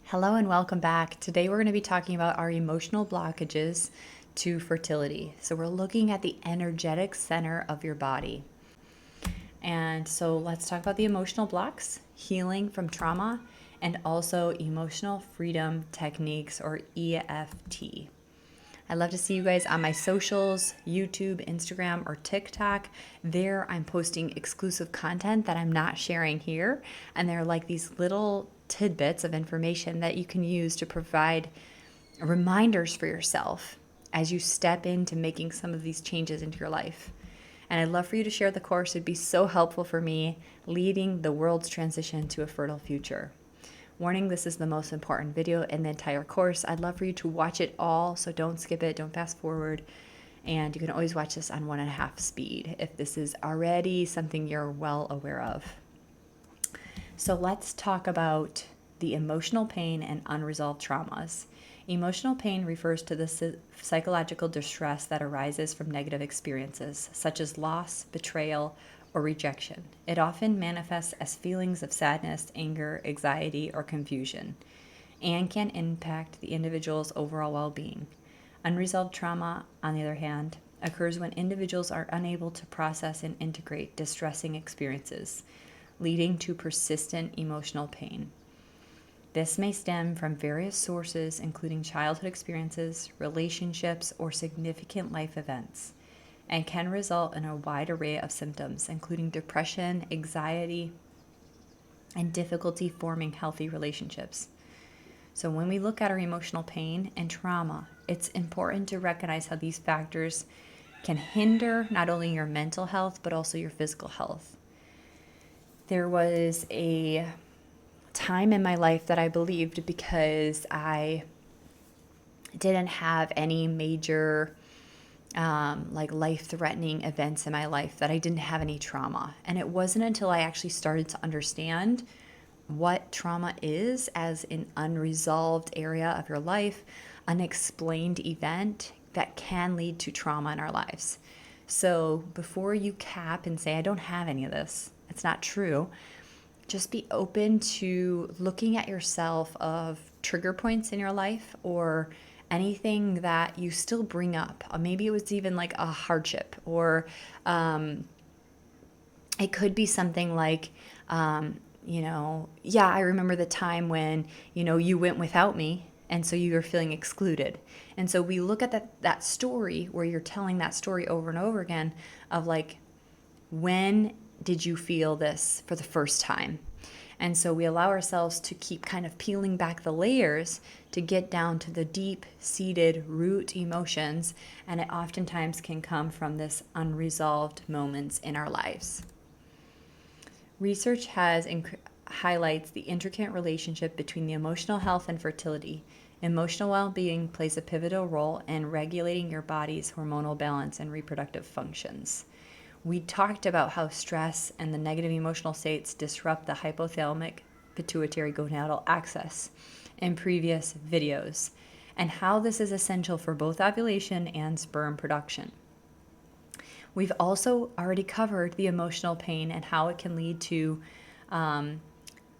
Hello and welcome back. Today we're going to be talking about our emotional blockages to fertility. So we're looking at the energetic center of your body. And so let's talk about the emotional blocks, healing from trauma, and also emotional freedom techniques or EFT. I'd love to see you guys on my socials, YouTube, Instagram, or TikTok. There, I'm posting exclusive content that I'm not sharing here. And they're like these little tidbits of information that you can use to provide reminders for yourself as you step into making some of these changes into your life. And I'd love for you to share the course. It'd be so helpful for me leading the world's transition to a fertile future. Warning, this is the most important video in the entire course. I'd love for you to watch it all, so don't skip it, don't fast forward. And you can always watch this on 1.5 speed if this is already something you're well aware of. So let's talk about the emotional pain and unresolved traumas. Emotional pain refers to the psychological distress that arises from negative experiences, such as loss, betrayal, or rejection. It often manifests as feelings of sadness, anger, anxiety, or confusion, and can impact the individual's overall well-being. Unresolved trauma, on the other hand, occurs when individuals are unable to process and integrate distressing experiences, leading to persistent emotional pain. This may stem from various sources, including childhood experiences, relationships, or significant life events, and can result in a wide array of symptoms, including depression, anxiety, and difficulty forming healthy relationships. So when we look at our emotional pain and trauma, it's important to recognize how these factors can hinder not only your mental health, but also your physical health. There was a time in my life that I believed because I didn't have any major like life-threatening events in my life that I didn't have any trauma. And it wasn't until I actually started to understand what trauma is as an unresolved area of your life, unexplained event that can lead to trauma in our lives. So before you cap and say, I don't have any of this, it's not true. Just be open to looking at yourself of trigger points in your life or anything that you still bring up. Maybe it was even like a hardship, or it could be something like, I remember the time when, you went without me, and so you were feeling excluded. And so we look at that story where you're telling that story over and over again of like, when did you feel this for the first time? And so we allow ourselves to keep kind of peeling back the layers to get down to the deep-seated root emotions, and it oftentimes can come from this unresolved moments in our lives. Research highlights the intricate relationship between the emotional health and fertility. Emotional well-being plays a pivotal role in regulating your body's hormonal balance and reproductive functions. We talked about how stress and the negative emotional states disrupt the hypothalamic pituitary gonadal axis in previous videos, and how this is essential for both ovulation and sperm production. We've also already covered the emotional pain and how it can lead to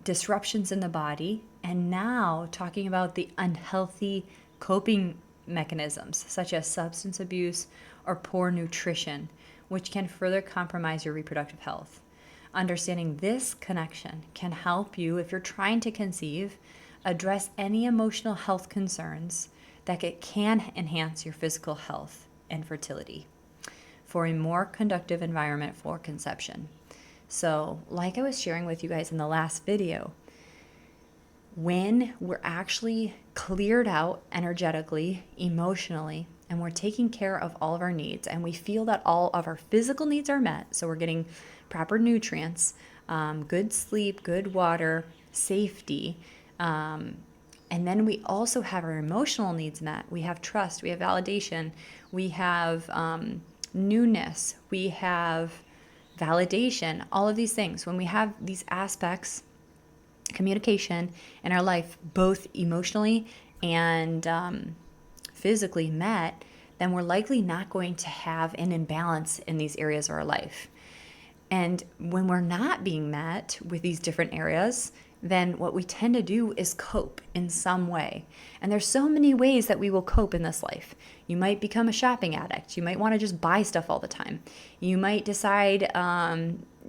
disruptions in the body, and now talking about the unhealthy coping mechanisms such as substance abuse or poor nutrition, which can further compromise your reproductive health. Understanding this connection can help you, if you're trying to conceive, address any emotional health concerns that can enhance your physical health and fertility for a more conducive environment for conception. So, like I was sharing with you guys in the last video, when we're actually cleared out energetically, emotionally, and we're taking care of all of our needs, and we feel that all of our physical needs are met, so we're getting proper nutrients, good sleep, good water, safety, and then we also have our emotional needs met. We have trust, we have validation, we have newness, we have validation, all of these things. When we have these aspects, communication in our life, both emotionally and physically met, then we're likely not going to have an imbalance in these areas of our life. And when we're not being met with these different areas, then what we tend to do is cope in some way. And there's so many ways that we will cope in this life. You might become a shopping addict. You might want to just buy stuff all the time. You might decide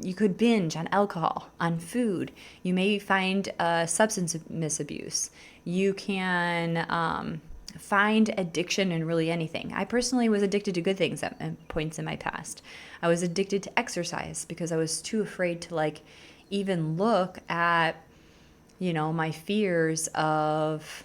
you could binge on alcohol, on food. You may find substance misabuse. You can find addiction in really anything. I personally was addicted to good things at points in my past. I was addicted to exercise because I was too afraid to even look at my fears of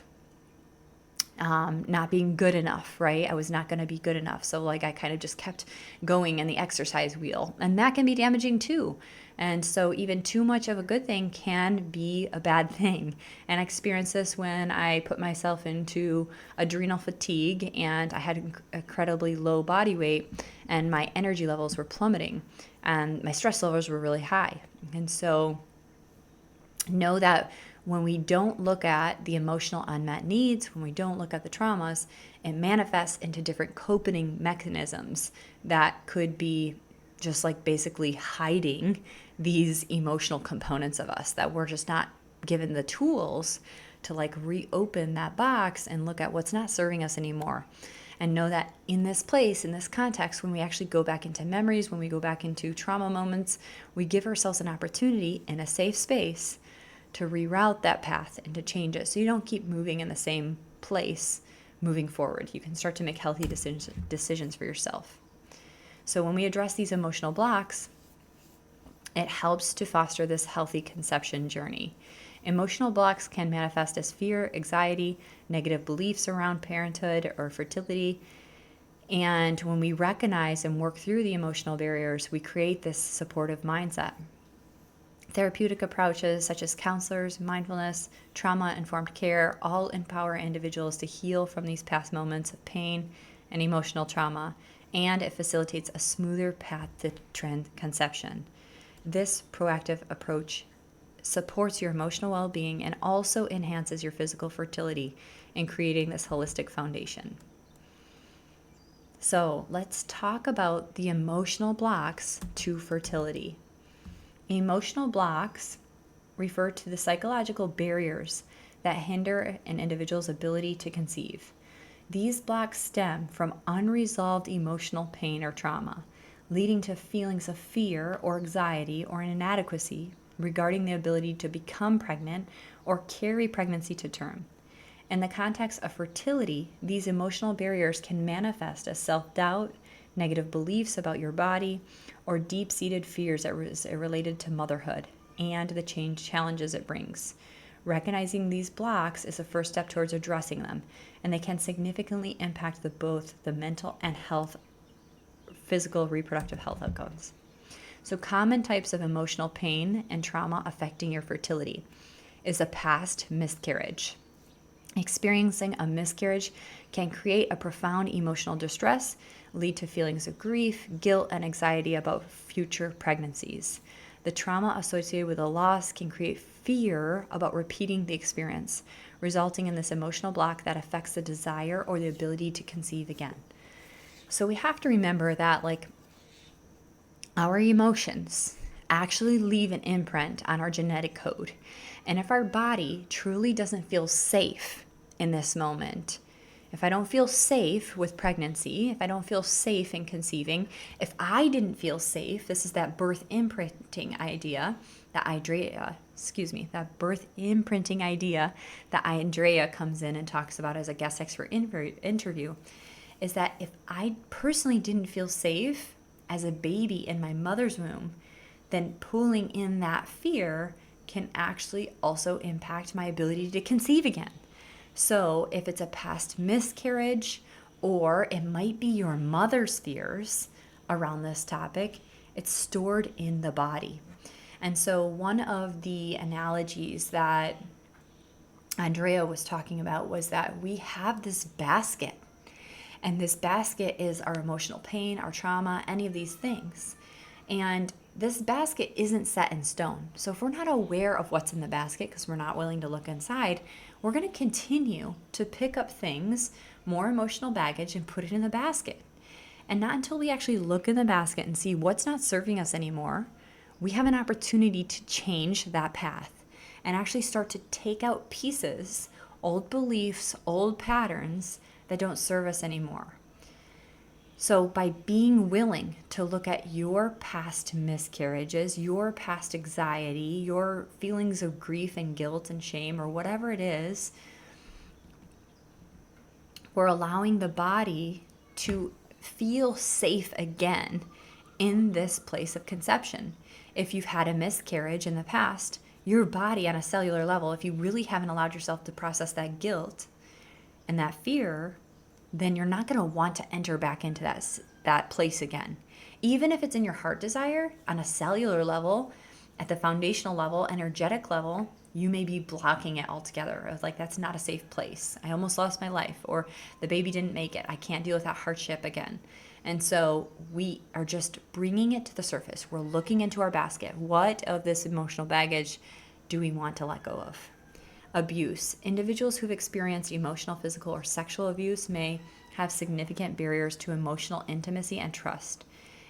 not being good enough, right? I was not going to be good enough. So I kind of just kept going in the exercise wheel, and that can be damaging too. And so even too much of a good thing can be a bad thing. And I experienced this when I put myself into adrenal fatigue and I had incredibly low body weight and my energy levels were plummeting and my stress levels were really high. And so know that when we don't look at the emotional unmet needs, when we don't look at the traumas, it manifests into different coping mechanisms that could be just basically hiding these emotional components of us that we're just not given the tools to reopen that box and look at what's not serving us anymore. And know that in this place, in this context, when we actually go back into memories, when we go back into trauma moments, we give ourselves an opportunity in a safe space to reroute that path and to change it so you don't keep moving in the same place moving forward. You can start to make healthy decisions for yourself. So when we address these emotional blocks, it helps to foster this healthy conception journey. Emotional blocks can manifest as fear, anxiety, negative beliefs around parenthood or fertility. And when we recognize and work through the emotional barriers, we create this supportive mindset. Therapeutic approaches such as counselors, mindfulness, trauma-informed care all empower individuals to heal from these past moments of pain and emotional trauma, and it facilitates a smoother path to conception. This proactive approach supports your emotional well-being and also enhances your physical fertility in creating this holistic foundation. So let's talk about the emotional blocks to fertility. Emotional blocks refer to the psychological barriers that hinder an individual's ability to conceive. These blocks stem from unresolved emotional pain or trauma, leading to feelings of fear or anxiety or inadequacy regarding the ability to become pregnant or carry pregnancy to term. In the context of fertility, these emotional barriers can manifest as self-doubt, negative beliefs about your body, or deep-seated fears that are related to motherhood and the challenges it brings. Recognizing these blocks is a first step towards addressing them, and they can significantly impact both the mental and physical reproductive health outcomes. So common types of emotional pain and trauma affecting your fertility is a past miscarriage. Experiencing a miscarriage can create a profound emotional distress, lead to feelings of grief, guilt, and anxiety about future pregnancies. The trauma associated with a loss can create fear about repeating the experience, resulting in this emotional block that affects the desire or the ability to conceive again. So we have to remember that our emotions actually leave an imprint on our genetic code. And if our body truly doesn't feel safe in this moment, if I don't feel safe with pregnancy, if I don't feel safe in conceiving, if I didn't feel safe, this is that birth imprinting idea that that birth imprinting idea that Andrea comes in and talks about as a guest expert interview, is that if I personally didn't feel safe as a baby in my mother's womb, then pulling in that fear can actually also impact my ability to conceive again. So if it's a past miscarriage, or it might be your mother's fears around this topic, it's stored in the body. And so one of the analogies that Andrea was talking about was that we have this basket, and this basket is our emotional pain, our trauma, any of these things. And this basket isn't set in stone. So if we're not aware of what's in the basket because we're not willing to look inside, we're going to continue to pick up things, more emotional baggage, and put it in the basket. And not until we actually look in the basket and see what's not serving us anymore, we have an opportunity to change that path. and actually start to take out pieces, old beliefs, old patterns that don't serve us anymore. So by being willing to look at your past miscarriages, your past anxiety, your feelings of grief and guilt and shame, or whatever it is, we're allowing the body to feel safe again in this place of conception. If you've had a miscarriage in the past, your body on a cellular level, if you really haven't allowed yourself to process that guilt and that fear, then you're not going to want to enter back into that place again. Even if it's in your heart desire, on a cellular level, at the foundational level, energetic level, you may be blocking it altogether. It's like, that's not a safe place. I almost lost my life, or the baby didn't make it. I can't deal with that hardship again. And so we are just bringing it to the surface. We're looking into our basket. What of this emotional baggage do we want to let go of? Abuse. Individuals who've experienced emotional, physical, or sexual abuse may have significant barriers to emotional intimacy and trust.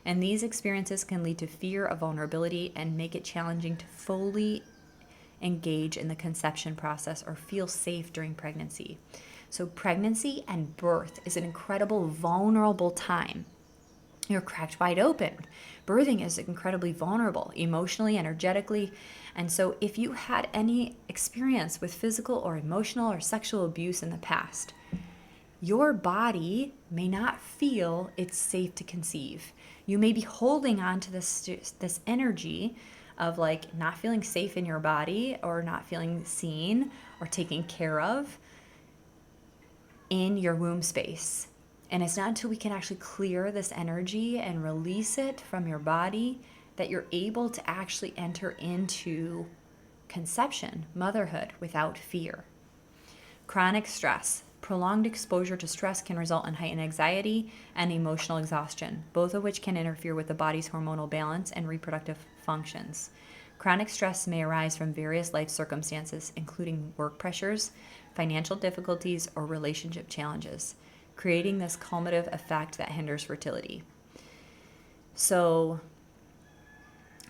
And these experiences can lead to fear of vulnerability and make it challenging to fully engage in the conception process or feel safe during pregnancy. So pregnancy and birth is an incredible vulnerable time. You're cracked wide open. Birthing is incredibly vulnerable, emotionally, energetically. And so if you had any experience with physical or emotional or sexual abuse in the past, your body may not feel it's safe to conceive. You may be holding on to this energy of like not feeling safe in your body, or not feeling seen or taken care of in your womb space. And it's not until we can actually clear this energy and release it from your body that you're able to actually enter into conception, motherhood, without fear. Chronic stress. Prolonged exposure to stress can result in heightened anxiety and emotional exhaustion, both of which can interfere with the body's hormonal balance and reproductive functions. Chronic stress may arise from various life circumstances, including work pressures, financial difficulties, or relationship challenges, creating this cumulative effect that hinders fertility. So,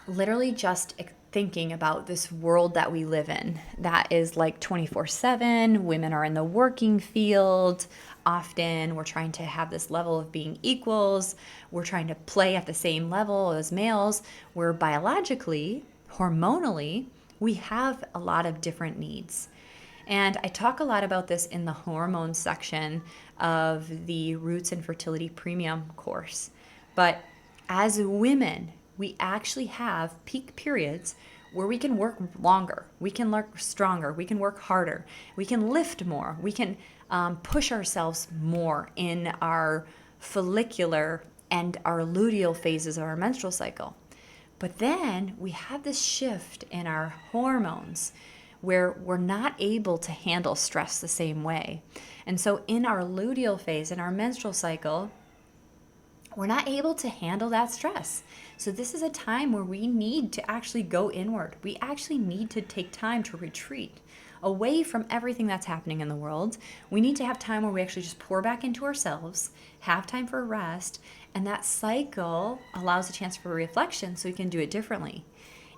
literally just thinking about this world that we live in that is like 24/7. Women are in the working field. Often we're trying to have this level of being equals. We're trying to play at the same level as males, where biologically, hormonally, we have a lot of different needs. And I talk a lot about this in the hormones section of the Roots and Fertility Premium course. But as women, we actually have peak periods where we can work longer, we can work stronger, we can work harder, we can lift more, we can push ourselves more in our follicular and our luteal phases of our menstrual cycle. But then we have this shift in our hormones where we're not able to handle stress the same way. And so in our luteal phase, in our menstrual cycle, we're not able to handle that stress. So this is a time where we need to actually go inward. We actually need to take time to retreat away from everything that's happening in the world. We need to have time where we actually just pour back into ourselves, have time for rest, and that cycle allows a chance for reflection so we can do it differently.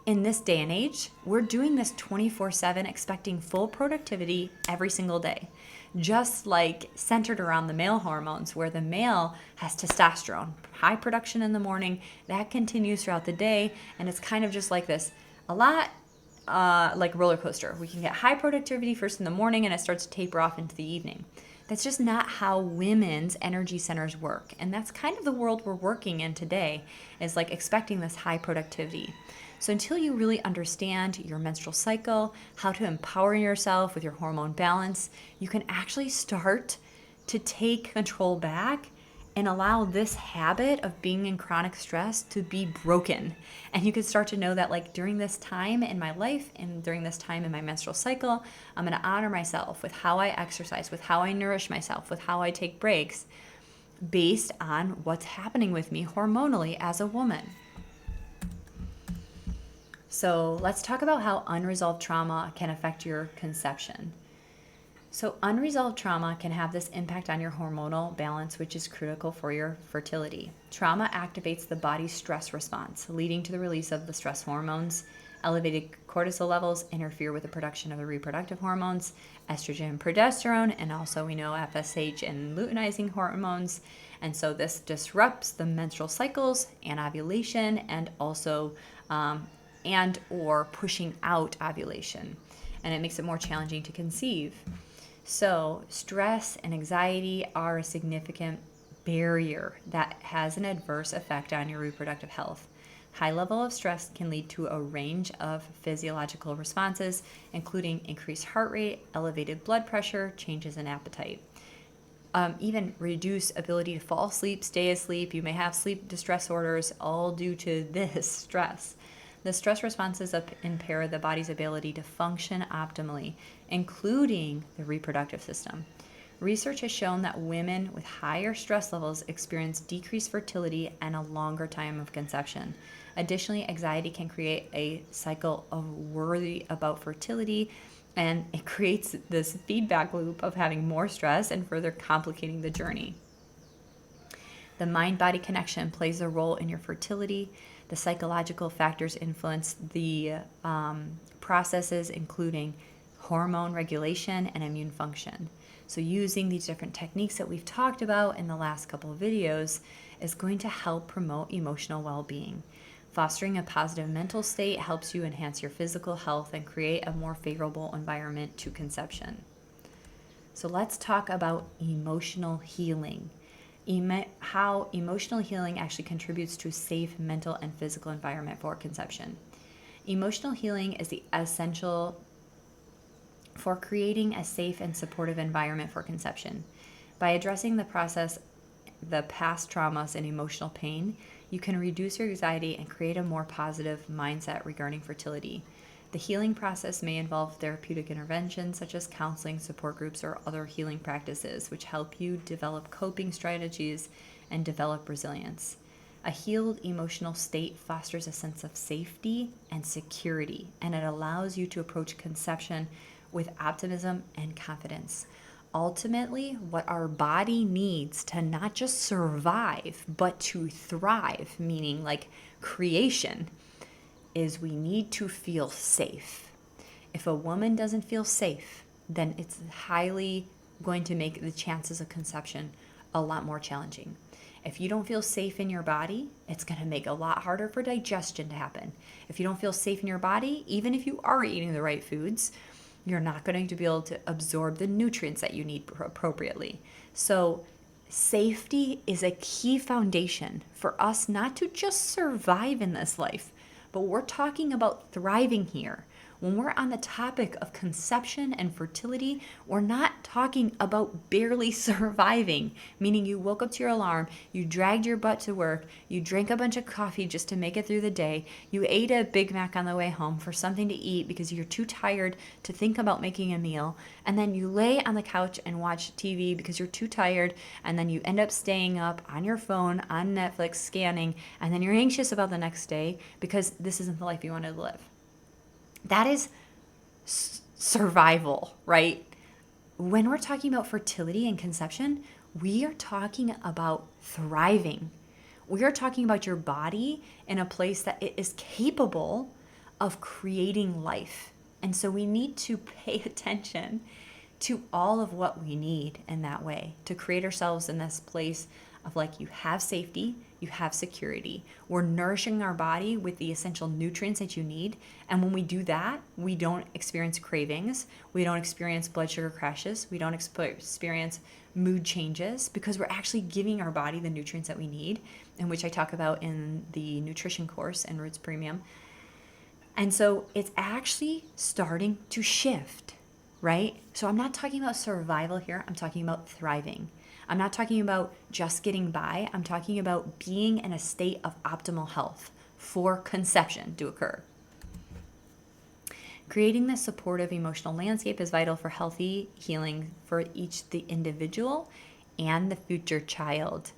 In this day and age, we're doing this 24/7, expecting full productivity every single day. Just like centered around the male hormones, where the male has testosterone, high production in the morning, that continues throughout the day, and it's kind of just like this, a lot like a roller coaster. We can get high productivity first in the morning, and it starts to taper off into the evening. That's just not how women's energy centers work, and that's kind of the world we're working in today, is like expecting this high productivity. So until you really understand your menstrual cycle, how to empower yourself with your hormone balance, you can actually start to take control back and allow this habit of being in chronic stress to be broken. And you can start to know that, like, during this time in my life and during this time in my menstrual cycle, I'm going to honor myself with how I exercise, with how I nourish myself, with how I take breaks, based on what's happening with me hormonally as a woman. So let's talk about how unresolved trauma can affect your conception. So unresolved trauma can have this impact on your hormonal balance, which is critical for your fertility. Trauma activates the body's stress response, leading to the release of the stress hormones Elevated cortisol levels interfere with the production of the reproductive hormones, estrogen, progesterone, and also we know FSH and luteinizing hormones. And so this disrupts the menstrual cycles and ovulation, and also and or pushing out ovulation. And it makes it more challenging to conceive. So stress and anxiety are a significant barrier that has an adverse effect on your reproductive health. High level of stress can lead to a range of physiological responses, including increased heart rate, elevated blood pressure, changes in appetite. Even reduced ability to fall asleep, stay asleep. You may have sleep distress disorders, all due to this stress. The stress responses impair the body's ability to function optimally, including the reproductive system. Research has shown that women with higher stress levels experience decreased fertility and a longer time of conception. Additionally, anxiety can create a cycle of worry about fertility, and it creates this feedback loop of having more stress and further complicating the journey. The mind-body connection plays a role in your fertility. The psychological factors influence the processes, including hormone regulation and immune function. So using these different techniques that we've talked about in the last couple of videos is going to help promote emotional well-being. Fostering a positive mental state helps you enhance your physical health and create a more favorable environment to conception. So let's talk about emotional healing. How emotional healing actually contributes to a safe mental and physical environment for conception. Emotional healing is the essential for creating a safe and supportive environment for conception. By addressing the past traumas and emotional pain, you can reduce your anxiety and create a more positive mindset regarding fertility. The healing process may involve therapeutic interventions such as counseling, support groups, or other healing practices, which help you develop coping strategies and develop resilience. A healed emotional state fosters a sense of safety and security, and it allows you to approach conception with optimism and confidence. Ultimately, what our body needs to not just survive, but to thrive, meaning like creation, is we need to feel safe. If a woman doesn't feel safe, then it's highly going to make the chances of conception a lot more challenging. If you don't feel safe in your body, it's going to make it a lot harder for digestion to happen. If you don't feel safe in your body, even if you are eating the right foods, you're not going to be able to absorb the nutrients that you need appropriately. So safety is a key foundation for us not to just survive in this life, but we're talking about thriving here. When we're on the topic of conception and fertility, we're not talking about barely surviving, meaning you woke up to your alarm, you dragged your butt to work, you drank a bunch of coffee just to make it through the day, you ate a Big Mac on the way home for something to eat because you're too tired to think about making a meal, and then you lay on the couch and watch TV because you're too tired, and then you end up staying up on your phone, on Netflix, scanning, and then you're anxious about the next day because this isn't the life you wanted to live. That is survival, right? When we're talking about fertility and conception, we are talking about thriving. We are talking about your body in a place that it is capable of creating life. And so we need to pay attention to all of what we need in that way to create ourselves in this place of like you have safety, you have security. We're nourishing our body with the essential nutrients that you need. And when we do that, we don't experience cravings. We don't experience blood sugar crashes. We don't experience mood changes because we're actually giving our body the nutrients that we need, and which I talk about in the nutrition course in Roots Premium. And so it's actually starting to shift, right? So I'm not talking about survival here. I'm talking about thriving. I'm not talking about just getting by. I'm talking about being in a state of optimal health for conception to occur. Creating this supportive emotional landscape is vital for healthy healing for the individual and the future child.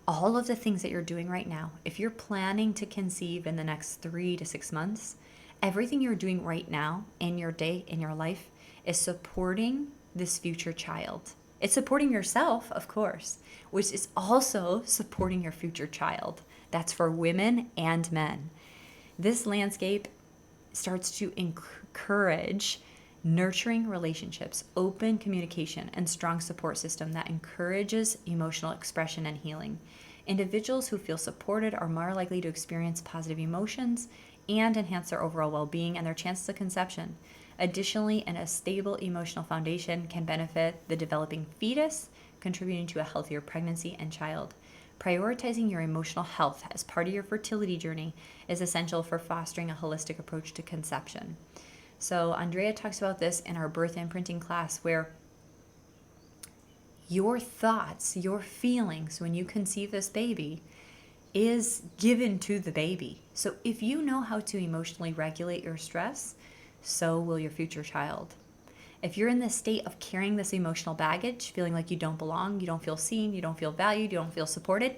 All of the things that you're doing right now, if you're planning to conceive in the next 3 to 6 months, everything you're doing right now in your day, in your life, is supporting this future child. It's supporting yourself, of course, which is also supporting your future child. That's for women and men. This landscape starts to encourage nurturing relationships, open communication, and strong support system that encourages emotional expression and healing. Individuals who feel supported are more likely to experience positive emotions and enhance their overall well-being and their chances of conception. Additionally, a stable emotional foundation can benefit the developing fetus, contributing to a healthier pregnancy and child. Prioritizing your emotional health as part of your fertility journey is essential for fostering a holistic approach to conception. So Andrea talks about this in our birth imprinting class, where your thoughts, your feelings when you conceive this baby is given to the baby. So if you know how to emotionally regulate your stress, so will your future child. If you're in this state of carrying this emotional baggage, feeling like you don't belong, you don't feel seen, you don't feel valued, you don't feel supported,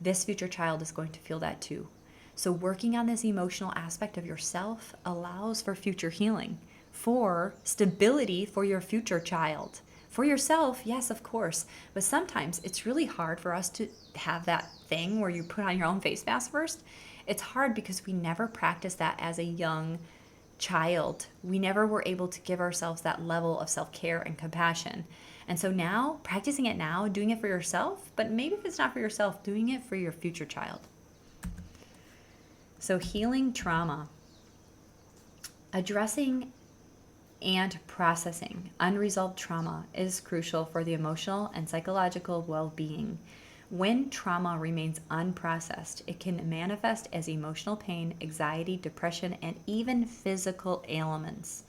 this future child is going to feel that too. So working on this emotional aspect of yourself allows for future healing, for stability for your future child. For yourself, yes, of course, but sometimes it's really hard for us to have that thing where you put on your own face mask first. It's hard because we never practiced that as a young child. We never were able to give ourselves that level of self-care and compassion. And so now, practicing it now, doing it for yourself, but maybe if it's not for yourself, doing it for your future child. So healing trauma. Addressing and processing unresolved trauma is crucial for the emotional and psychological well-being. When trauma remains unprocessed, it can manifest as emotional pain, anxiety, depression, and even physical ailments.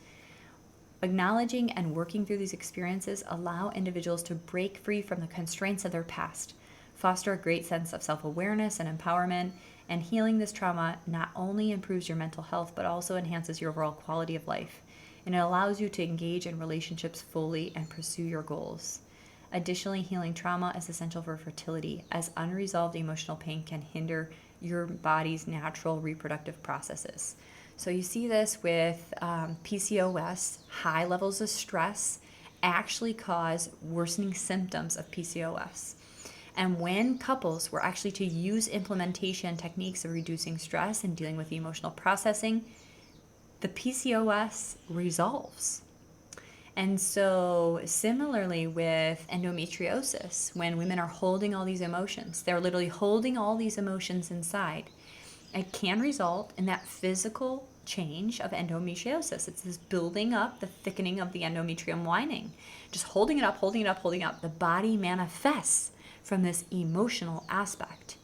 Acknowledging and working through these experiences allow individuals to break free from the constraints of their past, foster a great sense of self-awareness and empowerment, and healing this trauma not only improves your mental health, but also enhances your overall quality of life. And it allows you to engage in relationships fully and pursue your goals. Additionally, healing trauma is essential for fertility, as unresolved emotional pain can hinder your body's natural reproductive processes. So you see this with PCOS. High levels of stress actually cause worsening symptoms of PCOS. And when couples were actually to use implementation techniques of reducing stress and dealing with the emotional processing, the PCOS resolves. And so similarly with endometriosis, when women are holding all these emotions, they're literally holding all these emotions inside, it can result in that physical change of endometriosis. It's this building up, the thickening of the endometrium lining, just holding it up, holding it up, holding it up. The body manifests from this emotional aspect.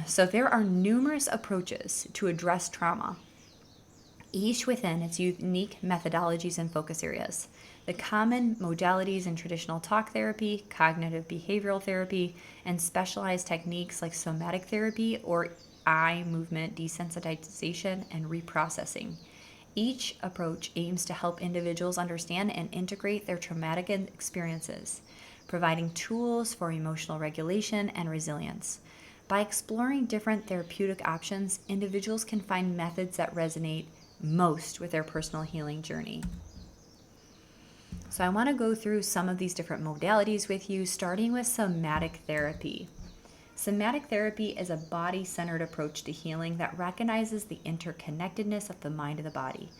So there are numerous approaches to address trauma, each within its unique methodologies and focus areas. The common modalities in traditional talk therapy, cognitive behavioral therapy, and specialized techniques like somatic therapy or eye movement desensitization and reprocessing. Each approach aims to help individuals understand and integrate their traumatic experiences, providing tools for emotional regulation and resilience. By exploring different therapeutic options, individuals can find methods that resonate most with their personal healing journey. So I want to go through some of these different modalities with you, starting with somatic therapy. Somatic therapy is a body-centered approach to healing that recognizes the interconnectedness of the mind and the body.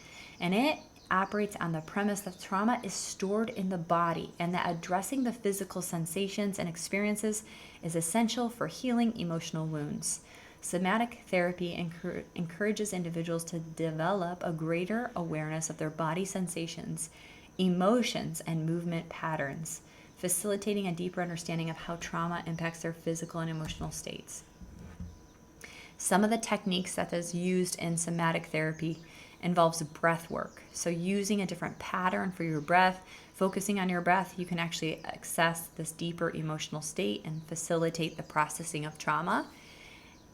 And it operates on the premise that trauma is stored in the body and that addressing the physical sensations and experiences is essential for healing emotional wounds. Somatic therapy encourages individuals to develop a greater awareness of their body sensations, emotions, and movement patterns, facilitating a deeper understanding of how trauma impacts their physical and emotional states. Some of the techniques that is used in somatic therapy involves breath work. So using a different pattern for your breath, focusing on your breath, you can actually access this deeper emotional state and facilitate the processing of trauma.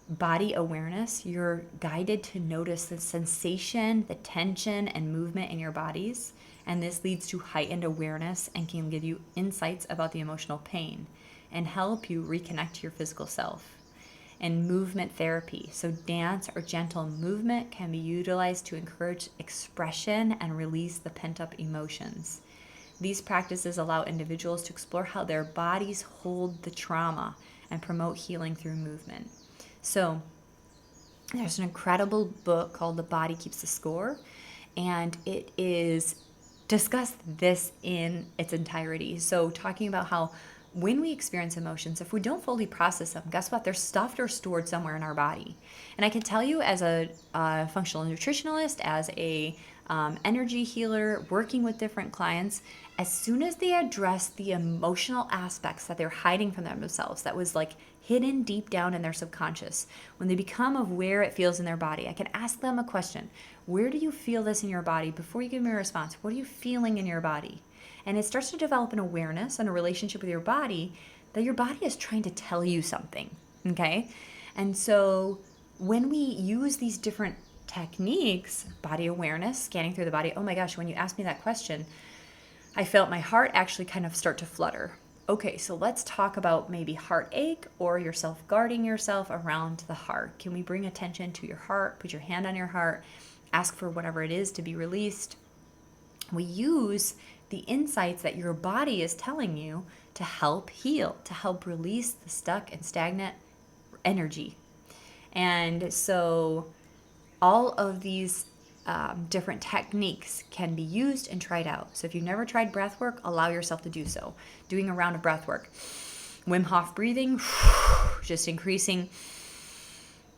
Body awareness, you're guided to notice the sensation, the tension, and movement in your bodies. And this leads to heightened awareness and can give you insights about the emotional pain and help you reconnect to your physical self. And movement therapy, so dance or gentle movement can be utilized to encourage expression and release the pent-up emotions. These practices allow individuals to explore how their bodies hold the trauma and promote healing through movement. So There's an incredible book called The Body Keeps the Score, and it is discuss this in its entirety. So talking about how when we experience emotions, if we don't fully process them, guess what? They're stuffed or stored somewhere in our body. And I can tell you, as a functional nutritionalist, as a energy healer, working with different clients, as soon as they address the emotional aspects that they're hiding from themselves, that was like hidden deep down in their subconscious, when they become of where it feels in their body, I can ask them a question. Where do you feel this in your body? Before you give me a response, what are you feeling in your body? And it starts to develop an awareness and a relationship with your body that your body is trying to tell you something, okay? And so when we use these different techniques, body awareness, scanning through the body, oh my gosh, when you asked me that question, I felt my heart actually kind of start to flutter. Okay, so let's talk about maybe heartache or yourself guarding yourself around the heart. Can we bring attention to your heart, put your hand on your heart, ask for whatever it is to be released? We use the insights that your body is telling you to help heal, to help release the stuck and stagnant energy. And so all of these different techniques can be used and tried out. So if you've never tried breath work, allow yourself to do so. Doing a round of breath work. Wim Hof breathing, just increasing,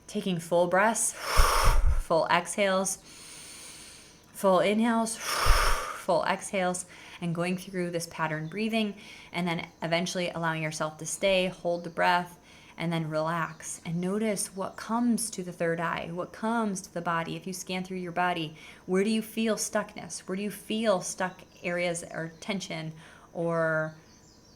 taking full breaths, full exhales, full inhales, full exhales, and going through this pattern breathing, and then eventually allowing yourself to stay, hold the breath, and then relax and notice what comes to the third eye, what comes to the body. If you scan through your body, where do you feel stuckness? Where do you feel stuck areas or tension or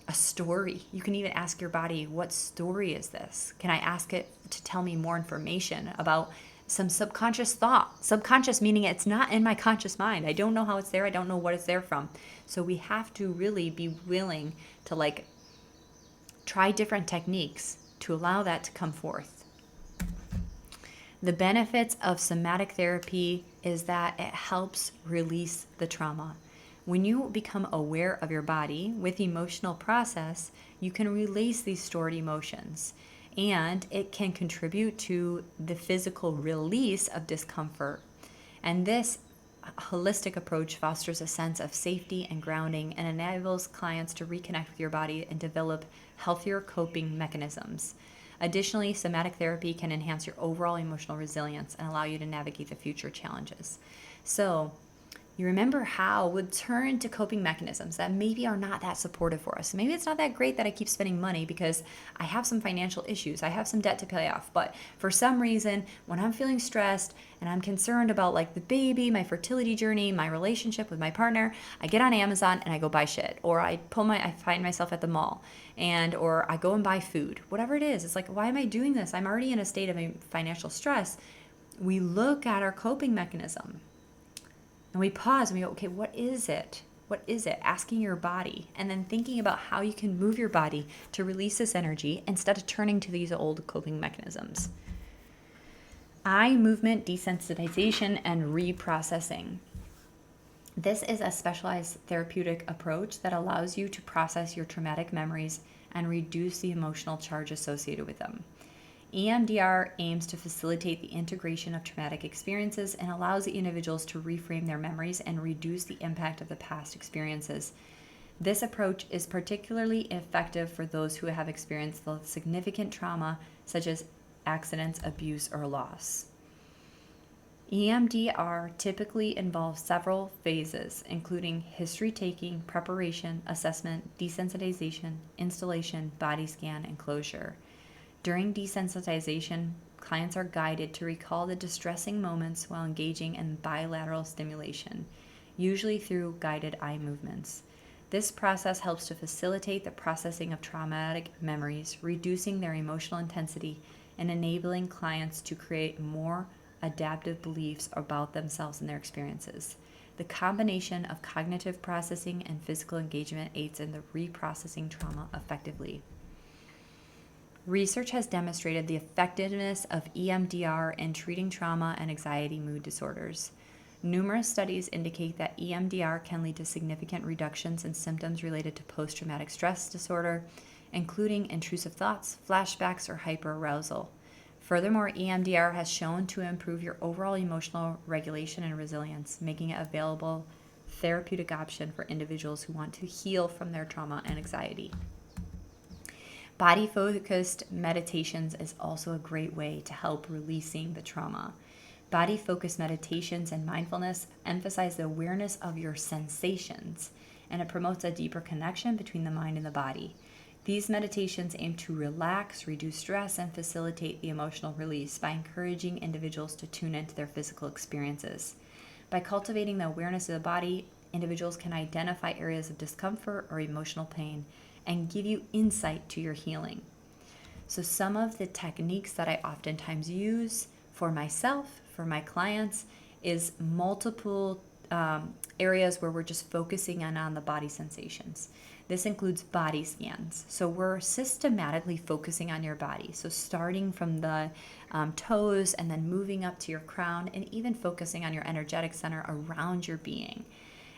a story? You can even ask your body, what story is this? Can I ask it to tell me more information about some subconscious thought? Subconscious meaning it's not in my conscious mind. I don't know how it's there. I don't know what it's there from. So we have to really be willing to try different techniques to allow that to come forth. The benefits of somatic therapy is that it helps release the trauma. When you become aware of your body with emotional process, you can release these stored emotions, and it can contribute to the physical release of discomfort. And this holistic approach fosters a sense of safety and grounding and enables clients to reconnect with your body and develop healthier coping mechanisms. Additionally, somatic therapy can enhance your overall emotional resilience and allow you to navigate the future challenges. So, you remember how we'd turn to coping mechanisms that maybe are not that supportive for us. Maybe it's not that great that I keep spending money because I have some financial issues. I have some debt to pay off. But for some reason, when I'm feeling stressed and I'm concerned about the baby, my fertility journey, my relationship with my partner, I get on Amazon and I go buy shit. Or I find myself at the mall or I go and buy food. Whatever it is, it's why am I doing this? I'm already in a state of financial stress. We look at our coping mechanism. And we pause and we go, okay, what is it? What is it? Asking your body and then thinking about how you can move your body to release this energy instead of turning to these old coping mechanisms. Eye movement desensitization and reprocessing. This is a specialized therapeutic approach that allows you to process your traumatic memories and reduce the emotional charge associated with them. EMDR aims to facilitate the integration of traumatic experiences and allows the individuals to reframe their memories and reduce the impact of the past experiences. This approach is particularly effective for those who have experienced significant trauma, such as accidents, abuse, or loss. EMDR typically involves several phases, including history taking, preparation, assessment, desensitization, installation, body scan, and closure. During desensitization, clients are guided to recall the distressing moments while engaging in bilateral stimulation, usually through guided eye movements. This process helps to facilitate the processing of traumatic memories, reducing their emotional intensity and enabling clients to create more adaptive beliefs about themselves and their experiences. The combination of cognitive processing and physical engagement aids in the reprocessing trauma effectively. Research has demonstrated the effectiveness of EMDR in treating trauma and anxiety mood disorders. Numerous studies indicate that EMDR can lead to significant reductions in symptoms related to post-traumatic stress disorder, including intrusive thoughts, flashbacks, or hyperarousal. Furthermore, EMDR has shown to improve your overall emotional regulation and resilience, making it available therapeutic option for individuals who want to heal from their trauma and anxiety. Body-focused meditations is also a great way to help releasing the trauma. Body-focused meditations and mindfulness emphasize the awareness of your sensations, and it promotes a deeper connection between the mind and the body. These meditations aim to relax, reduce stress, and facilitate the emotional release by encouraging individuals to tune into their physical experiences. By cultivating the awareness of the body, individuals can identify areas of discomfort or emotional pain and give you insight to your healing. So some of the techniques that I oftentimes use for myself, for my clients, is multiple areas where we're just focusing on the body sensations. This includes body scans. So we're systematically focusing on your body. So starting from the toes and then moving up to your crown and even focusing on your energetic center around your being.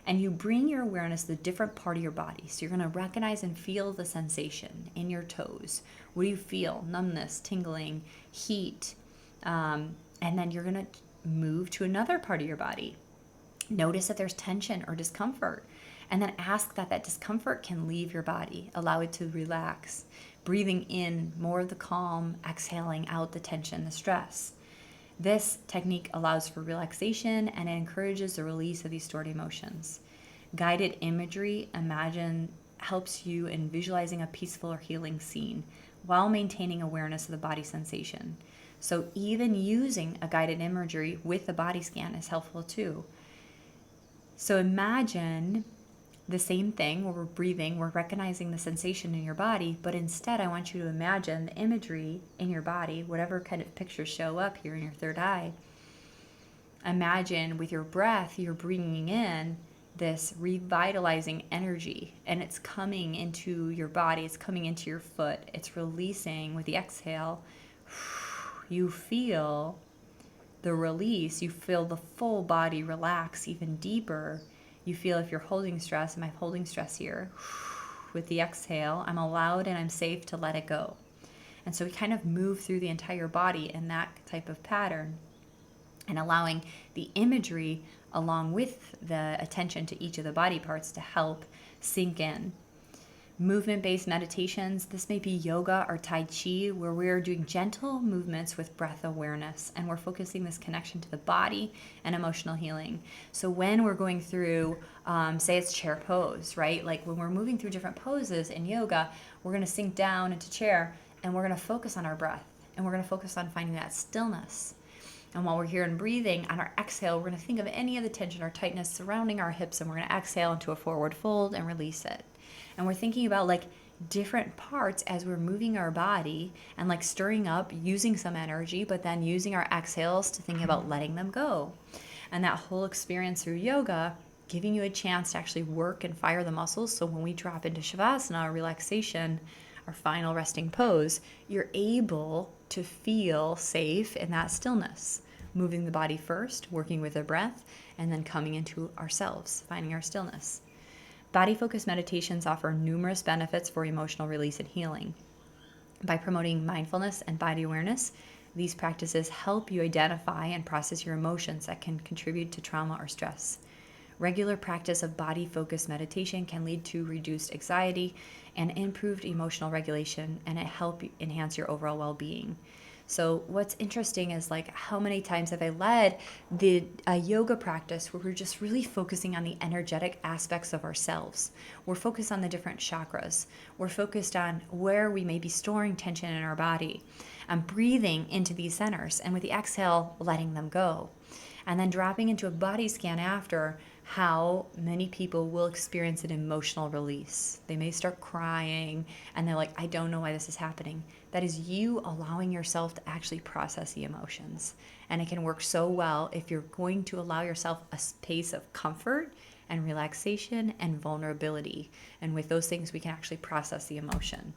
And you bring your awareness to the different part of your body. So you're going to recognize and feel the sensation in your toes. What do you feel? Numbness, tingling, heat. And then you're going to move to another part of your body. Notice that there's tension or discomfort. And then ask that discomfort can leave your body. Allow it to relax. Breathing in more of the calm, exhaling out the tension, the stress. This technique allows for relaxation and it encourages the release of these stored emotions. Guided imagery, helps you in visualizing a peaceful or healing scene while maintaining awareness of the body sensation. So even using a guided imagery with a body scan is helpful too. So imagine the same thing where we're breathing, we're recognizing the sensation in your body, but instead I want you to imagine the imagery in your body, whatever kind of pictures show up here in your third eye. Imagine with your breath, you're bringing in this revitalizing energy and it's coming into your body, it's coming into your foot, it's releasing with the exhale. You feel the release, you feel the full body relax even deeper. You feel if you're holding stress, am I holding stress here? With the exhale, I'm allowed and I'm safe to let it go. And so we kind of move through the entire body in that type of pattern and allowing the imagery along with the attention to each of the body parts to help sink in. Movement-based meditations, this may be yoga or Tai Chi, where we're doing gentle movements with breath awareness, and we're focusing this connection to the body and emotional healing. So when we're going through, say it's chair pose, right? Like when we're moving through different poses in yoga, we're going to sink down into chair, and we're going to focus on our breath, and we're going to focus on finding that stillness. And while we're here and breathing, on our exhale, we're going to think of any of the tension or tightness surrounding our hips, and we're going to exhale into a forward fold and release it. And we're thinking about like different parts as we're moving our body and like stirring up, using some energy, but then using our exhales to think about letting them go. And that whole experience through yoga, giving you a chance to actually work and fire the muscles. So when we drop into Shavasana, or relaxation, our final resting pose, you're able to feel safe in that stillness. Moving the body first, working with the breath, and then coming into ourselves, finding our stillness. Body-focused meditations offer numerous benefits for emotional release and healing. By promoting mindfulness and body awareness, these practices help you identify and process your emotions that can contribute to trauma or stress. Regular practice of body-focused meditation can lead to reduced anxiety and improved emotional regulation, and it helps enhance your overall well-being. So what's interesting is like how many times have I led a yoga practice where we're just really focusing on the energetic aspects of ourselves. We're focused on the different chakras. We're focused on where we may be storing tension in our body and breathing into these centers, and with the exhale, letting them go. And then dropping into a body scan after, how many people will experience an emotional release. They may start crying and they're like, I don't know why this is happening. That is you allowing yourself to actually process the emotions. And it can work so well if you're going to allow yourself a space of comfort and relaxation and vulnerability. And with those things, we can actually process the emotion.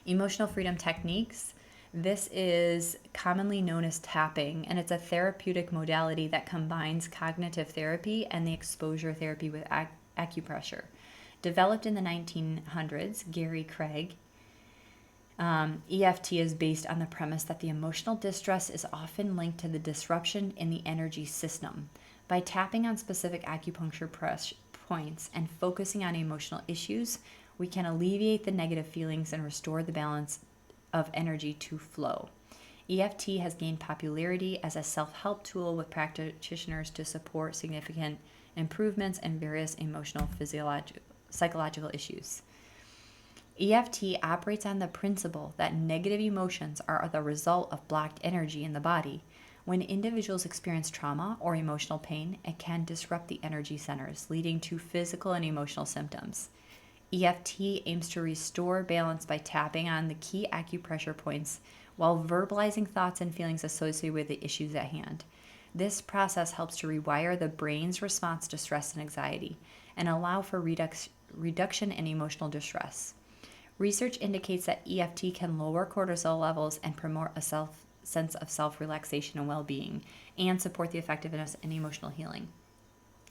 Emotional freedom techniques. This is commonly known as tapping, and it's a therapeutic modality that combines cognitive therapy and the exposure therapy with acupressure. Developed in the 1900s, Gary Craig EFT is based on the premise that the emotional distress is often linked to the disruption in the energy system. By tapping on specific acupuncture points and focusing on emotional issues, we can alleviate the negative feelings and restore the balance of energy to flow. EFT has gained popularity as a self-help tool with practitioners to support significant improvements in various emotional, psychological issues. EFT operates on the principle that negative emotions are the result of blocked energy in the body. When individuals experience trauma or emotional pain, it can disrupt the energy centers, leading to physical and emotional symptoms. EFT aims to restore balance by tapping on the key acupressure points while verbalizing thoughts and feelings associated with the issues at hand. This process helps to rewire the brain's response to stress and anxiety and allow for reduction in emotional distress. Research indicates that EFT can lower cortisol levels and promote a sense of self-relaxation and well-being and support the effectiveness in emotional healing.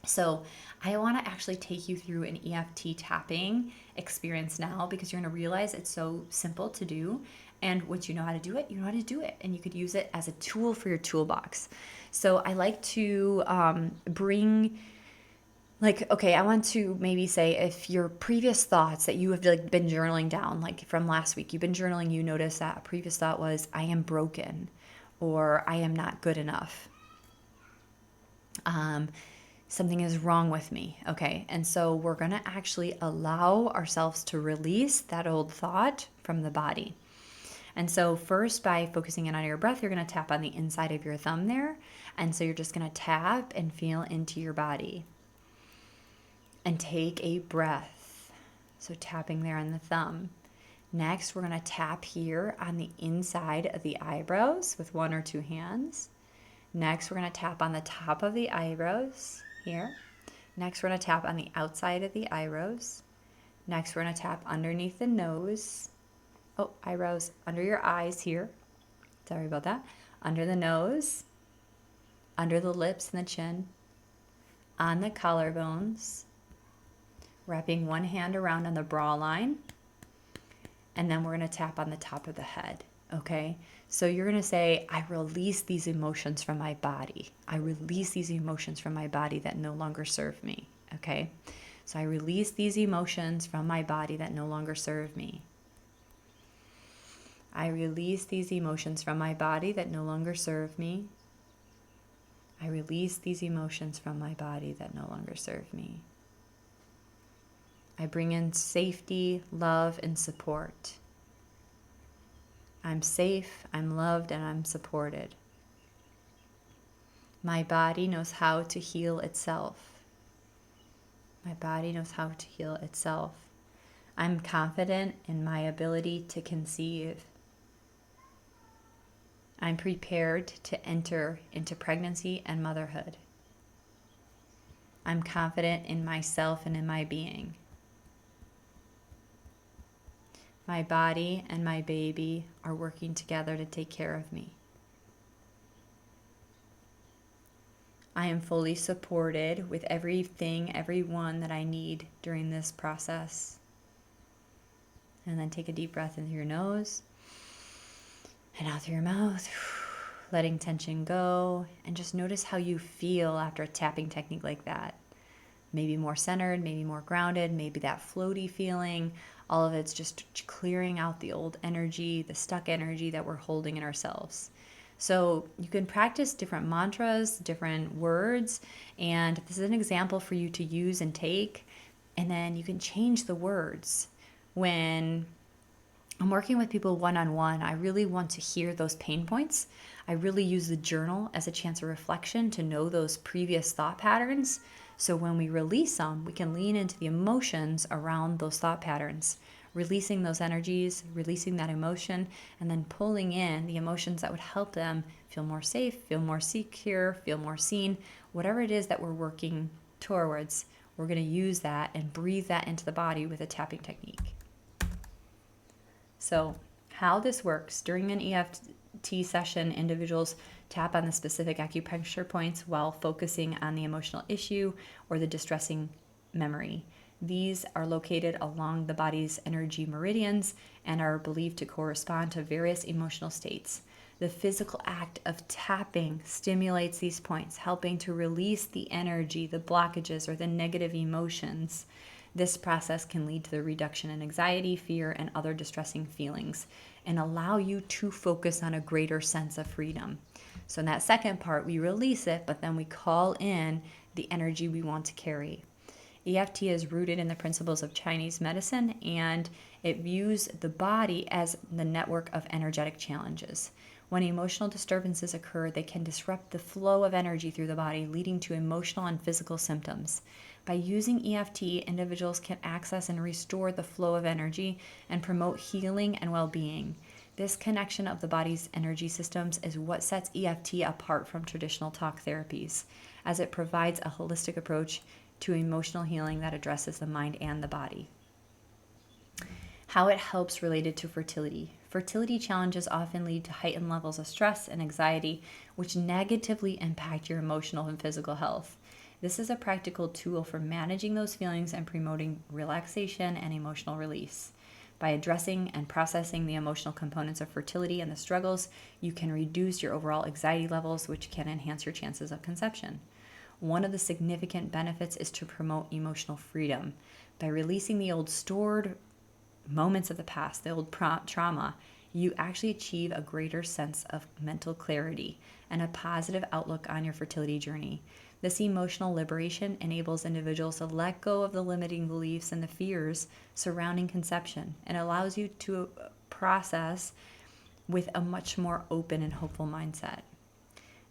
So I want to actually take you through an EFT tapping experience now because you're going to realize it's so simple to do. And once you know how to do it, you know how to do it. And you could use it as a tool for your toolbox. So I like to bring... I want to maybe say if your previous thoughts that you have been journaling down, like from last week, you've been journaling, you notice that a previous thought was, I am broken, or I am not good enough. Something is wrong with me. Okay. And so we're going to actually allow ourselves to release that old thought from the body. And so first, by focusing in on your breath, you're going to tap on the inside of your thumb there. And so you're just going to tap and feel into your body. And take a breath. So tapping there on the thumb. Next, we're going to tap here on the inside of the eyebrows with one or two hands. Next, we're going to tap on the top of the eyebrows here. Next, we're going to tap on the outside of the eyebrows. Next, we're going to tap underneath the nose. Oh, eyebrows under your eyes here. Sorry about that. Under the nose, under the lips and the chin, on the collarbones. Wrapping one hand around on the brow line, and then we're going to tap on the top of the head, okay? So you're going to say, I release these emotions from my body. I release these emotions from my body that no longer serve me, okay? So I release these emotions from my body that no longer serve me. I release these emotions from my body that no longer serve me. I release these emotions from my body that no longer serve me. I bring in safety, love, and support. I'm safe, I'm loved, and I'm supported. My body knows how to heal itself. My body knows how to heal itself. I'm confident in my ability to conceive. I'm prepared to enter into pregnancy and motherhood. I'm confident in myself and in my being. My body and my baby are working together to take care of me. I am fully supported with everything, everyone that I need during this process. And then take a deep breath in through your nose and out through your mouth, letting tension go. And just notice how you feel after a tapping technique like that. Maybe more centered, maybe more grounded, maybe that floaty feeling. All of it's just clearing out the old energy, the stuck energy that we're holding in ourselves. So you can practice different mantras, different words, and this is an example for you to use and take, and then you can change the words. When I'm working with people one-on-one, I really want to hear those pain points. I really use the journal as a chance of reflection to know those previous thought patterns. So when we release them, we can lean into the emotions around those thought patterns, releasing those energies, releasing that emotion, and then pulling in the emotions that would help them feel more safe, feel more secure, feel more seen. Whatever it is that we're working towards, we're going to use that and breathe that into the body with a tapping technique. So how this works, during an EFT session, individuals tap on the specific acupuncture points while focusing on the emotional issue or the distressing memory. These are located along the body's energy meridians and are believed to correspond to various emotional states. The physical act of tapping stimulates these points, helping to release the energy, the blockages, or the negative emotions. This process can lead to the reduction in anxiety, fear, and other distressing feelings, and allow you to focus on a greater sense of freedom. So in that second part, we release it, but then we call in the energy we want to carry. EFT is rooted in the principles of Chinese medicine, and it views the body as the network of energetic challenges. When emotional disturbances occur, they can disrupt the flow of energy through the body, leading to emotional and physical symptoms. By using EFT, individuals can access and restore the flow of energy and promote healing and well-being. This connection of the body's energy systems is what sets EFT apart from traditional talk therapies, as it provides a holistic approach to emotional healing that addresses the mind and the body. How it helps related to fertility. Fertility challenges often lead to heightened levels of stress and anxiety, which negatively impact your emotional and physical health. This is a practical tool for managing those feelings and promoting relaxation and emotional release. By addressing and processing the emotional components of fertility and the struggles, you can reduce your overall anxiety levels, which can enhance your chances of conception. One of the significant benefits is to promote emotional freedom. By releasing the old stored moments of the past, the old trauma, you actually achieve a greater sense of mental clarity and a positive outlook on your fertility journey. This emotional liberation enables individuals to let go of the limiting beliefs and the fears surrounding conception, and allows you to process with a much more open and hopeful mindset.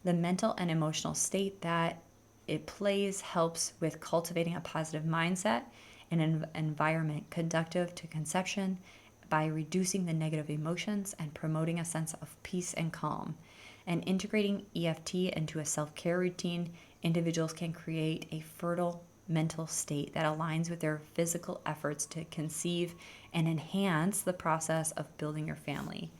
The mental and emotional state that it plays helps with cultivating a positive mindset and an environment conducive to conception by reducing the negative emotions and promoting a sense of peace and calm. And integrating EFT into a self-care routine, individuals can create a fertile mental state that aligns with their physical efforts to conceive and enhance the process of building your family.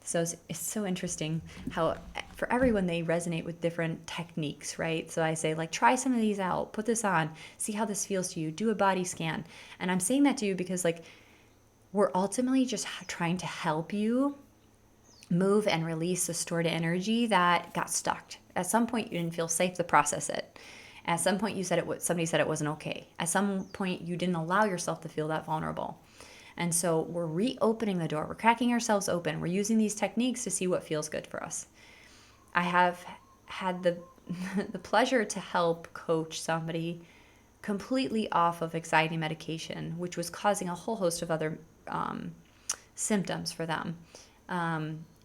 So it's so interesting how for everyone they resonate with different techniques, right? So I say, like, try some of these out, put this on, see how this feels to you, do a body scan. And I'm saying that to you because, like, we're ultimately just trying to help you move and release the stored energy that got stuck. At some point you didn't feel safe to process it. At some point you said somebody said it wasn't okay. At some point you didn't allow yourself to feel that vulnerable. And so we're reopening the door. We're cracking ourselves open. We're using these techniques to see what feels good for us. I have had the the pleasure to help coach somebody completely off of anxiety medication, which was causing a whole host of other symptoms for them.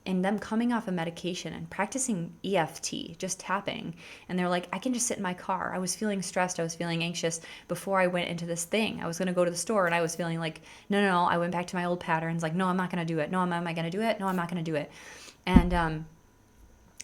And them coming off a medication and practicing EFT, just tapping. And they're like, I can just sit in my car. I was feeling stressed. I was feeling anxious before I went into this thing. I was going to go to the store and I was feeling like, no. I went back to my old patterns. Like, no, I'm not going to do it. No, am I going to do it? No, I'm not going to do it. And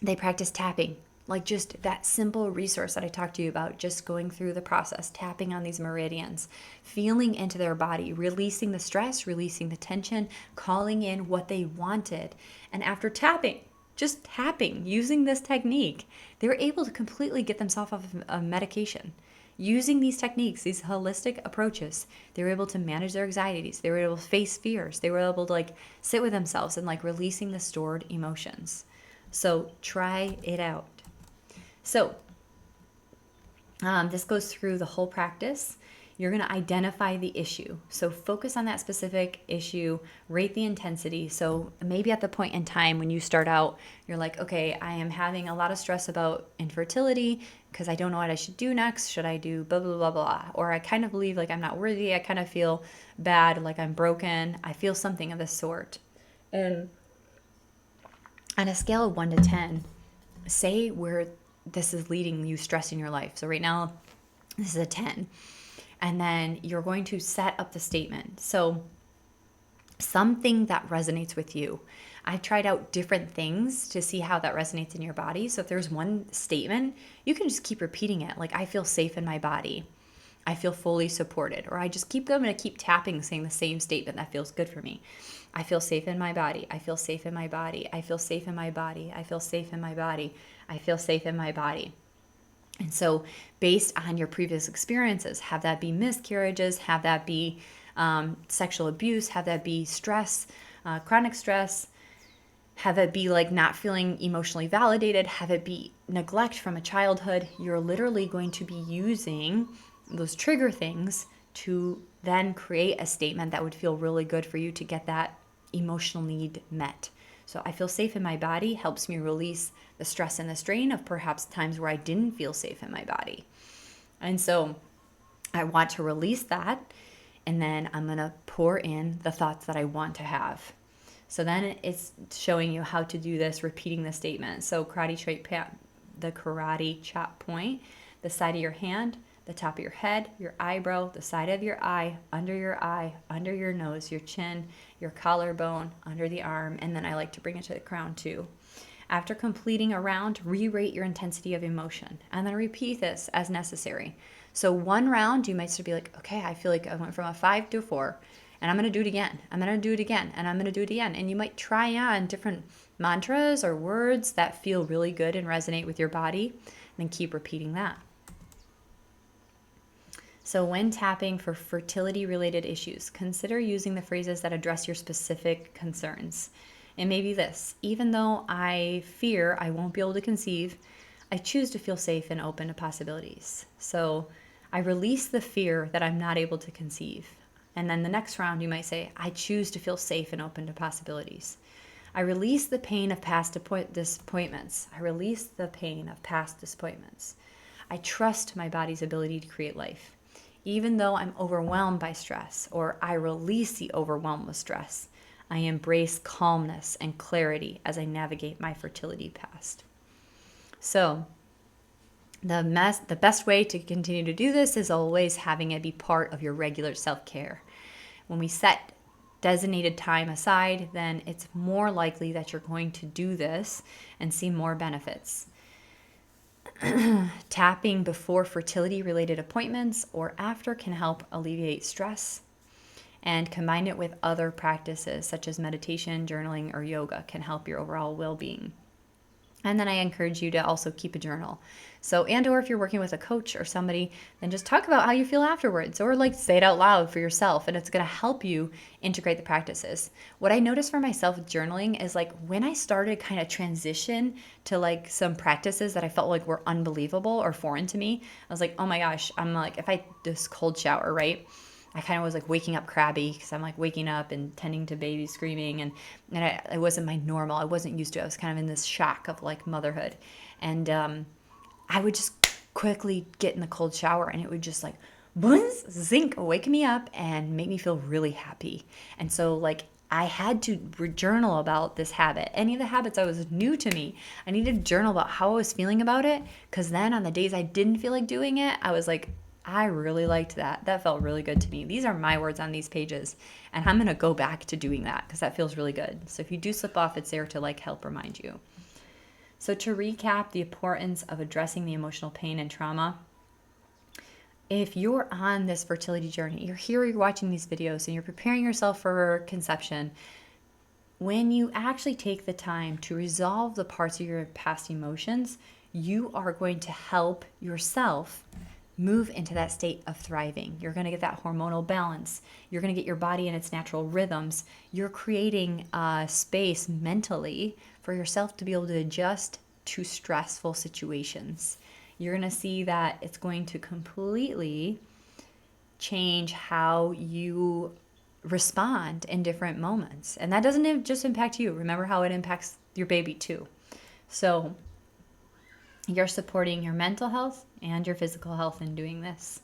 they practice tapping. Like, just that simple resource that I talked to you about, just going through the process, tapping on these meridians, feeling into their body, releasing the stress, releasing the tension, calling in what they wanted. And after tapping, just tapping, using this technique, they were able to completely get themselves off of medication. Using these techniques, these holistic approaches, they were able to manage their anxieties. They were able to face fears. They were able to, like, sit with themselves and, like, releasing the stored emotions. So try it out. So this goes through the whole practice. You're going to identify the issue. So focus on that specific issue, rate the intensity. So maybe at the point in time when you start out, you're like, okay, I am having a lot of stress about infertility because I don't know what I should do next. Should I do blah, blah, blah, blah? Or I kind of believe like I'm not worthy. I kind of feel bad, like I'm broken. I feel something of this sort. And on a scale of 1 to 10, say where this is leading you stress in your life. So right now, this is a 10. And then you're going to set up the statement. So something that resonates with you. I've tried out different things to see how that resonates in your body. So if there's one statement, you can just keep repeating it. Like, I feel safe in my body. I feel fully supported. Or I'm going to keep tapping, saying the same statement that feels good for me. I feel safe in my body. I feel safe in my body. I feel safe in my body. I feel safe in my body. I feel safe in my body. And so, based on your previous experiences, have that be miscarriages, have that be sexual abuse, have that be stress, chronic stress, have it be like not feeling emotionally validated, have it be neglect from a childhood, you're literally going to be using those trigger things to then create a statement that would feel really good for you to get that emotional need met. So I feel safe in my body helps me release the stress and the strain of perhaps times where I didn't feel safe in my body. And so I want to release that, and then I'm going to pour in the thoughts that I want to have. So then it's showing you how to do this, repeating the statement. So the karate chop point, the side of your hand, the top of your head, your eyebrow, the side of your eye, under your nose, your chin, your collarbone, under the arm, and then I like to bring it to the crown too. After completing a round, re-rate your intensity of emotion, and then repeat this as necessary. So one round, you might still be like, okay, I feel like I went from a 5 to a 4, and I'm going to do it again. I'm going to do it again, and I'm going to do it again. And you might try on different mantras or words that feel really good and resonate with your body, and then keep repeating that. So when tapping for fertility-related issues, consider using the phrases that address your specific concerns. And maybe this: even though I fear I won't be able to conceive, I choose to feel safe and open to possibilities. So I release the fear that I'm not able to conceive. And then the next round, you might say, I choose to feel safe and open to possibilities. I release the pain of past disappointments. I release the pain of past disappointments. I trust my body's ability to create life. Even though I'm overwhelmed by stress, or I release the overwhelm with stress, I embrace calmness and clarity as I navigate my fertility past. So the best way to continue to do this is always having it be part of your regular self-care. When we set designated time aside, then it's more likely that you're going to do this and see more benefits. Tapping before fertility-related appointments or after can help alleviate stress, and combine it with other practices such as meditation, journaling, or yoga can help your overall well-being. And then I encourage you to also keep a journal. So, or if you're working with a coach or somebody, then just talk about how you feel afterwards, or like say it out loud for yourself, and it's going to help you integrate the practices. What I noticed for myself with journaling is like when I started kind of transition to like some practices that I felt like were unbelievable or foreign to me, I was like, oh my gosh, I'm like, if I this cold shower, right? I kind of was like waking up crabby because I'm like waking up and tending to baby screaming, and it wasn't my normal. I wasn't used to it. I was kind of in this shock of like motherhood. And I would just quickly get in the cold shower, and it would just like boons, zink, wake me up and make me feel really happy. And so like I had to journal about this habit. Any of the habits that was new to me, I needed to journal about how I was feeling about it, because then on the days I didn't feel like doing it, I was like, I really liked that. That felt really good to me. These are my words on these pages, and I'm going to go back to doing that because that feels really good. So if you do slip off, it's there to like help remind you. So to recap the importance of addressing the emotional pain and trauma, if you're on this fertility journey, you're here, you're watching these videos, and you're preparing yourself for conception, when you actually take the time to resolve the parts of your past emotions, you are going to help yourself move into that state of thriving. You're going to get that hormonal balance. You're going to get your body in its natural rhythms. You're creating a space mentally for yourself to be able to adjust to stressful situations. You're going to see that it's going to completely change how you respond in different moments. And that doesn't just impact you. Remember how it impacts your baby too. So you're supporting your mental health and your physical health in doing this.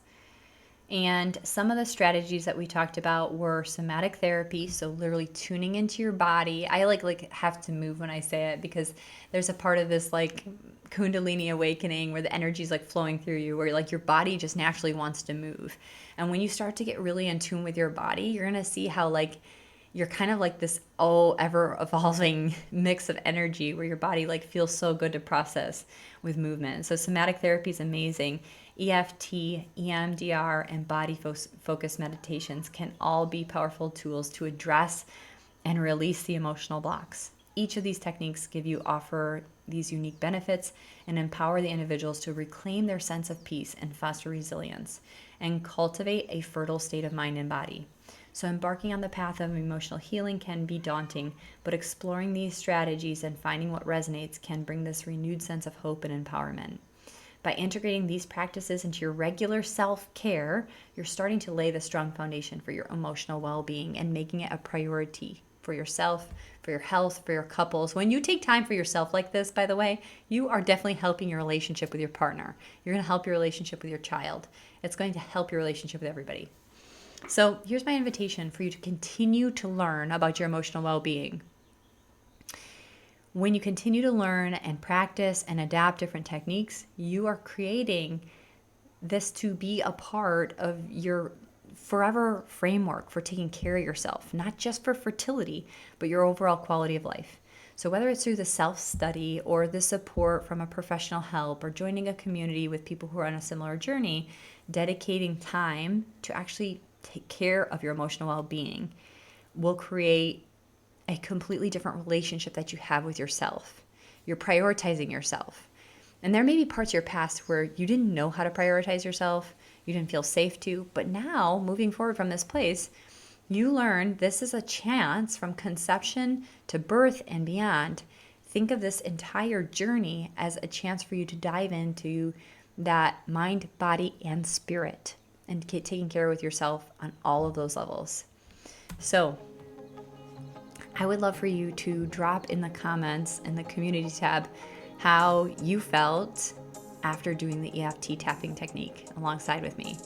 And some of the strategies that we talked about were somatic therapy, so literally tuning into your body. I like have to move when I say it, because there's a part of this like Kundalini awakening where the energy is like flowing through you, where like your body just naturally wants to move. And when you start to get really in tune with your body, you're going to see how like you're kind of like this ever evolving mix of energy where your body like feels so good to process with movement. So somatic therapy is amazing. EFT, EMDR, and body focus meditations can all be powerful tools to address and release the emotional blocks. Each of these techniques offer these unique benefits and empower the individuals to reclaim their sense of peace and foster resilience and cultivate a fertile state of mind and body. So embarking on the path of emotional healing can be daunting, but exploring these strategies and finding what resonates can bring this renewed sense of hope and empowerment. By integrating these practices into your regular self-care, you're starting to lay the strong foundation for your emotional well-being and making it a priority for yourself, for your health, for your couples. When you take time for yourself like this, by the way, you are definitely helping your relationship with your partner. You're going to help your relationship with your child. It's going to help your relationship with everybody. So here's my invitation for you to continue to learn about your emotional well-being. When you continue to learn and practice and adapt different techniques, you are creating this to be a part of your forever framework for taking care of yourself, not just for fertility, but your overall quality of life. So whether it's through the self-study or the support from a professional help or joining a community with people who are on a similar journey, dedicating time to actually take care of your emotional well-being will create a completely different relationship that you have with yourself. You're prioritizing yourself. And there may be parts of your past where you didn't know how to prioritize yourself, you didn't feel safe to, but now, moving forward from this place, you learn this is a chance from conception to birth and beyond. Think of this entire journey as a chance for you to dive into that mind, body, and spirit and taking care with yourself on all of those levels. So I would love for you to drop in the comments in the community tab how you felt after doing the EFT tapping technique alongside with me.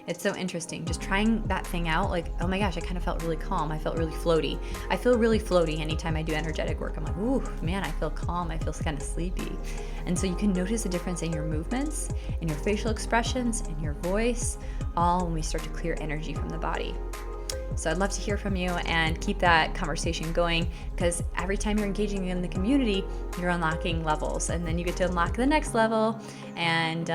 It's so interesting. Just trying that thing out, like, oh my gosh, I kind of felt really calm. I felt really floaty. I feel really floaty anytime I do energetic work. I'm like, ooh, man, I feel calm. I feel kind of sleepy. And so you can notice a difference in your movements, in your facial expressions, in your voice, all when we start to clear energy from the body. So I'd love to hear from you and keep that conversation going, because every time you're engaging in the community, you're unlocking levels, and then you get to unlock the next level. And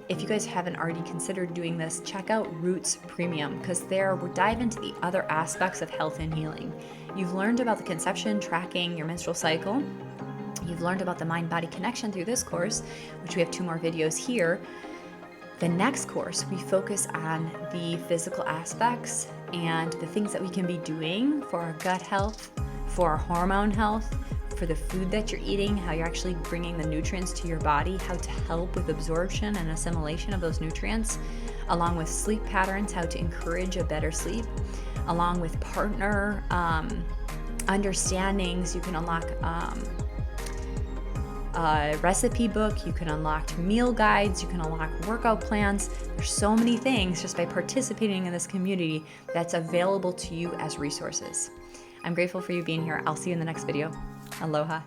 if you guys haven't already considered doing this, check out Roots Premium, because there we'll dive into the other aspects of health and healing. You've learned about the conception, tracking your menstrual cycle. You've learned about the mind-body connection through this course, which we have 2 more videos here. The next course, we focus on the physical aspects and the things that we can be doing for our gut health, for our hormone health, for the food that you're eating, how you're actually bringing the nutrients to your body, how to help with absorption and assimilation of those nutrients, along with sleep patterns, how to encourage a better sleep, along with partner understandings. You can unlock a recipe book, you can unlock meal guides, you can unlock workout plans. There's so many things just by participating in this community that's available to you as resources. I'm grateful for you being here. I'll see you in the next video. Aloha.